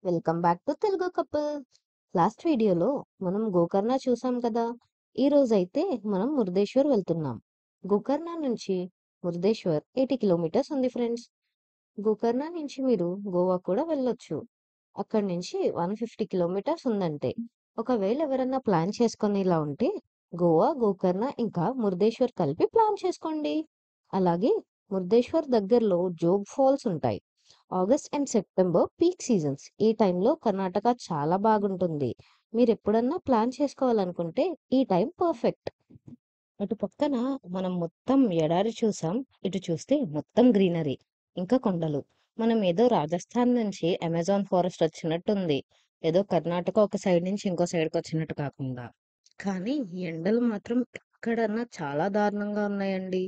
Welcome back to Telugu couple. Last వీడియోలో మనం గోకర్ణ చూసాం కదా. ఈ రోజైతే మనం మురుదేశ్వర్ వెళ్తున్నాం. గోకర్ణ నుంచి మురుదేశ్వర్ 80 కిలోమీటర్స్ ఉంది ఫ్రెండ్స్. గోకర్ణ నుంచి మీరు గోవా కూడా వెళ్ళొచ్చు. అక్కడి నుంచి 150 కిలోమీటర్స్ ఉందంటే. ఒకవేళ ఎవరన్నా ప్లాన్ చేసుకునేలా ఉంటే గోవా, గోకర్ణ ఇంకా మురుదేశ్వర్ కలిపి ప్లాన్ చేసుకోండి. అలాగే మురుదేశ్వర్ దగ్గరలో జోగ్ ఫాల్స్ ఉంటాయి. August and September peak seasons. ఈ టైంలో కర్ణాటక చాలా బాగుంటుంది. మీరు ఎప్పుడన్నా ప్లాన్ చేసుకోవాలనుకుంటే ఈ టైం పర్ఫెక్ట్. అటు పక్కన మనం మొత్తం ఎడారి చూసాం. ఇటు చూస్తే మొత్తం గ్రీనరీ ఇంకా కొండలు. మనం ఏదో రాజస్థాన్ నుంచి అమెజాన్ ఫారెస్ట్ వచ్చినట్టుంది. ఏదో కర్ణాటక ఒక సైడ్ నుంచి ఇంకో సైడ్కి వచ్చినట్టు కాకుండా. కానీ ఎండలు మాత్రం ఎక్కడన్నా చాలా దారుణంగా ఉన్నాయండి.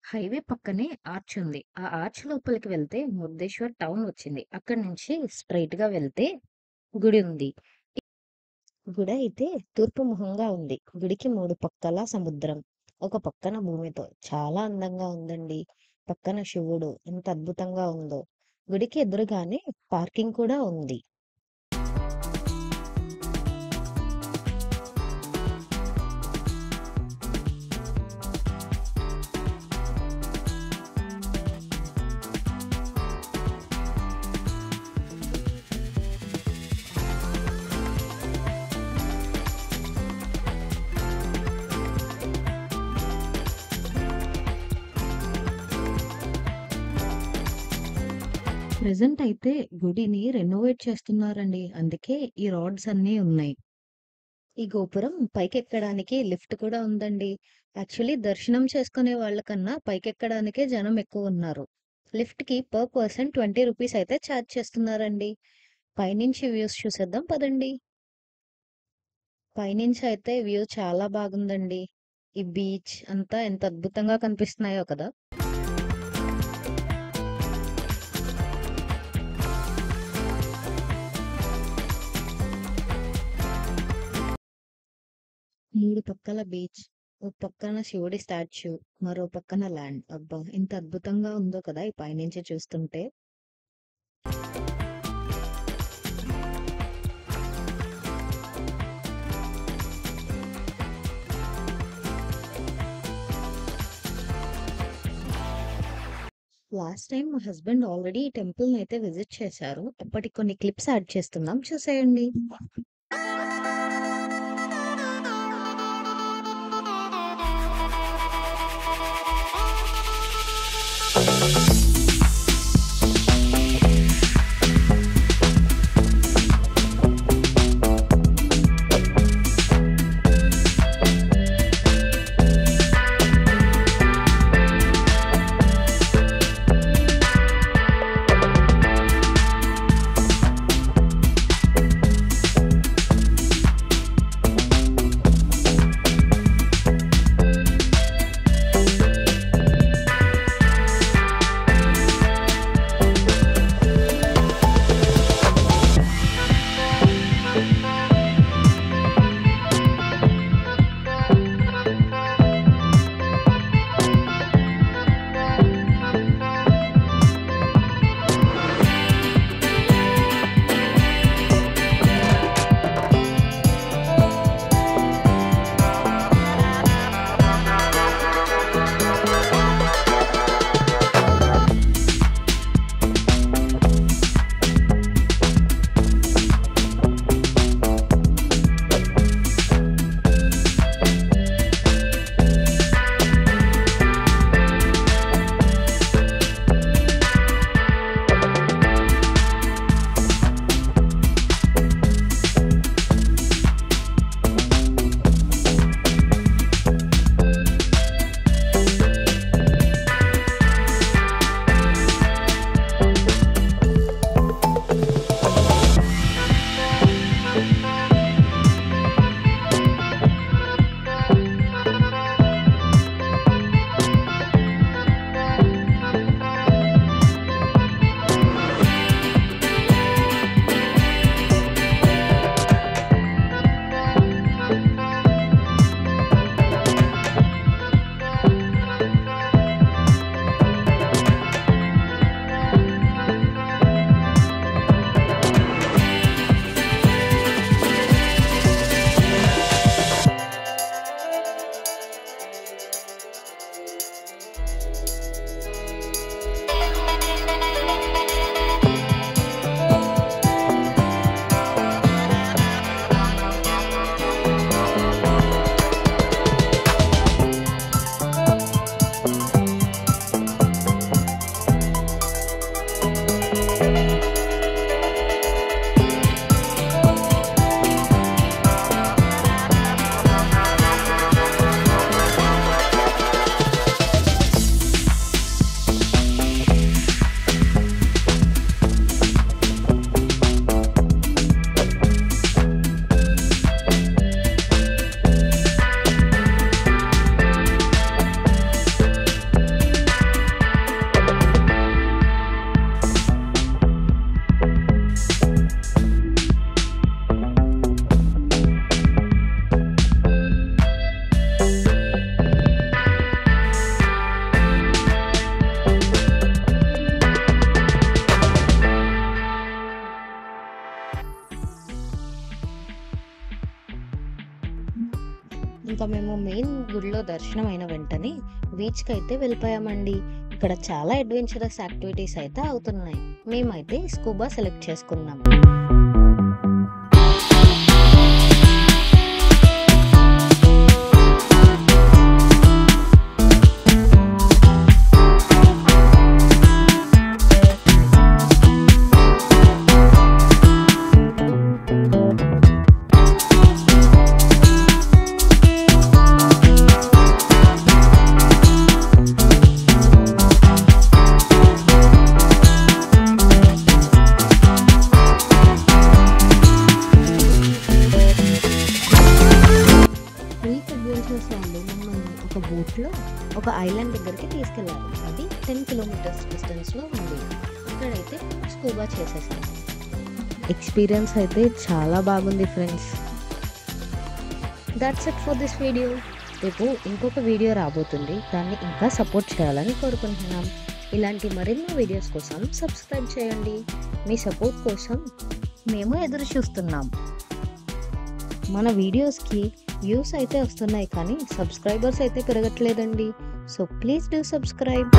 హైవే పక్కనే ఆర్చ్ ఉంది. ఆ ఆర్చ్ లోపలికి వెళ్తే మురుదేశ్వర్ టౌన్ వచ్చింది. అక్కడి నుంచి స్ట్రైట్ గా వెళ్తే గుడి ఉంది. గుడి అయితే తూర్పు ముఖంగా ఉంది. గుడికి 3 పక్కల సముద్రం, ఒక పక్కన భూమితో చాలా అందంగా ఉందండి. పక్కన శివుడు ఎంత అద్భుతంగా ఉందో. గుడికి ఎదురుగానే పార్కింగ్ కూడా ఉంది. ప్రెజెంట్ అయితే గుడిని రెనోవేట్ చేస్తున్నారండి. అందుకే ఈ రాడ్స్ అన్నీ ఉన్నాయి. ఈ గోపురం పైకెక్కడానికి లిఫ్ట్ కూడా ఉందండి. యాక్చువల్లీ దర్శనం చేసుకునే వాళ్ళకన్నా పైకెక్కడానికే జనం ఎక్కువ ఉన్నారు. లిఫ్ట్ కి పర్ పర్సన్ 20 రూపీస్ అయితే ఛార్జ్ చేస్తున్నారండి. పైనుంచి వ్యూస్ చూసేద్దాం పదండి. పైనుంచి అయితే వ్యూ చాలా బాగుందండి. ఈ బీచ్ అంతా ఎంత అద్భుతంగా కనిపిస్తున్నాయో కదా. మూడు పక్కల బీచ్, ఒక పక్కన శివుడి స్టాచ్యూ, మరో పక్కన ల్యాండ్. అబ్బా ఎంత అద్భుతంగా ఉందో కదా ఈ పైనుంచి చూస్తుంటే. లాస్ట్ టైం మా హస్బెండ్ ఆల్రెడీ ఈ టెంపుల్ ని అయితే విజిట్ చేశారు. అప్పటికి కొన్ని క్లిప్స్ యాడ్ చేస్తున్నాం, చూసేయండి. ఇంకా మేము మెయిన్ గుడిలో దర్శనం అయిన వెంటనే బీచ్కి అయితే వెళ్ళిపోయామండి. ఇక్కడ చాలా అడ్వెంచరస్ యాక్టివిటీస్ అయితే అవుతున్నాయి. మేమైతే స్కూబా సెలెక్ట్ చేసుకున్నాం. అడ్వెంచర్స్ వాళ్ళు మమ్మల్ని ఒక బోట్లో ఒక ఐలాండ్ దగ్గరికి తీసుకెళ్ళారు. అది 10 కిలోమీటర్స్ డిస్టెన్స్లో ఉంది. ఇక్కడైతే స్కూబా చేసేసాం. ఎక్స్పీరియన్స్ అయితే చాలా బాగుంది friends. That's it for this video. రేపు ఇంకొక వీడియో రాబోతుంది. దాన్ని ఇంకా సపోర్ట్ చేయాలని కోరుకుంటున్నాం. ఇలాంటి మరిన్ని వీడియోస్ కోసం సబ్స్క్రైబ్ చేయండి. మీ సపోర్ట్ కోసం మేము ఎదురు చూస్తున్నాం. మన వీడియోస్కి వ్యూస్ అయితే వస్తున్నాయి కానీ సబ్స్క్రైబర్స్ అయితే పెరగట్లేదండి. So please do subscribe.